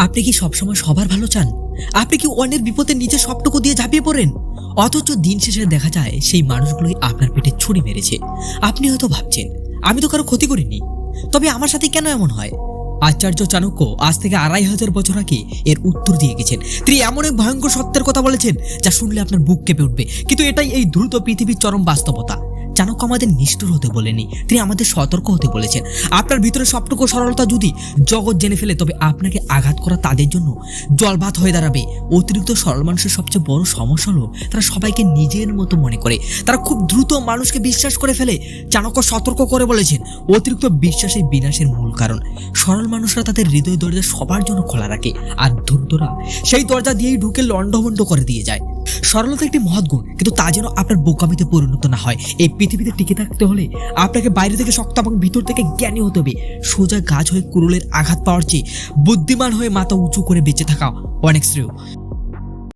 আপনি কি সবসময় সবার ভালো চান? আপনি কি অন্যের বিপদের নিচে সবটুকু দিয়ে ঝাঁপিয়ে পড়েন? অথচ দিন শেষে দেখা যায় সেই মানুষগুলোই আপনার পেটে ছুরি মেরেছে। আপনি হয়তো ভাবছেন, আমি তো কারো ক্ষতি করিনি, তবে আমার সাথে কেন এমন হয়? আচার্য চাণক্য আজ থেকে 2500 বছর আগে এর উত্তর দিয়ে গেছেন। তিনি এমন এক ভয়ঙ্কর সত্যের কথা বলেছেন যা শুনলে আপনার বুক কেঁপে উঠবে, কিন্তু এটাই এই দ্রুত পৃথিবীর চরম বাস্তবতা। চাণক্য আমাদের নিষ্ঠুর হতে বলেনি, তিনি আমাদের সতর্ক হতে বলেছেন। আপনার ভিতরে সবটুকু সরলতা যদি জগৎ জেনে ফেলে, তবে আপনাকে আঘাত করা তাদের জন্য জলভাত হয়ে দাঁড়াবে। অতিরিক্ত সরল মানুষের সবচেয়ে বড় সমস্যা হলো তারা সবাইকে নিজের মতো মনে করে। তারা খুব দ্রুত মানুষকে বিশ্বাস করে ফেলে। চাণক্য সতর্ক করে বলেছেন, অতিরিক্ত বিশ্বাসই বিনাশের মূল কারণ। সরল মানুষরা তাদের হৃদয় দরজা সবার জন্য খোলা রাখে, আর ধূর্তরা সেই দরজা দিয়েই ঢুকে লন্ডভন্ড করে দিয়ে যায়। সরলতা একটি মহৎ গুণ, কিন্তু তা যেন আপনার বোকামিতে পরিণত না হয়। এই পৃথিবীতে টিকে থাকতে হলে আপনাকে বাইরে থেকে শক্ত এবং ভিতর থেকে জ্ঞানী হতে হবে। সোজা গাছ হয়ে কুড়ুলের আঘাত পাওয়ার চেয়ে বুদ্ধিমান হয়ে মাথা উঁচু করে বেঁচে থাকা অনেক শ্রেয়।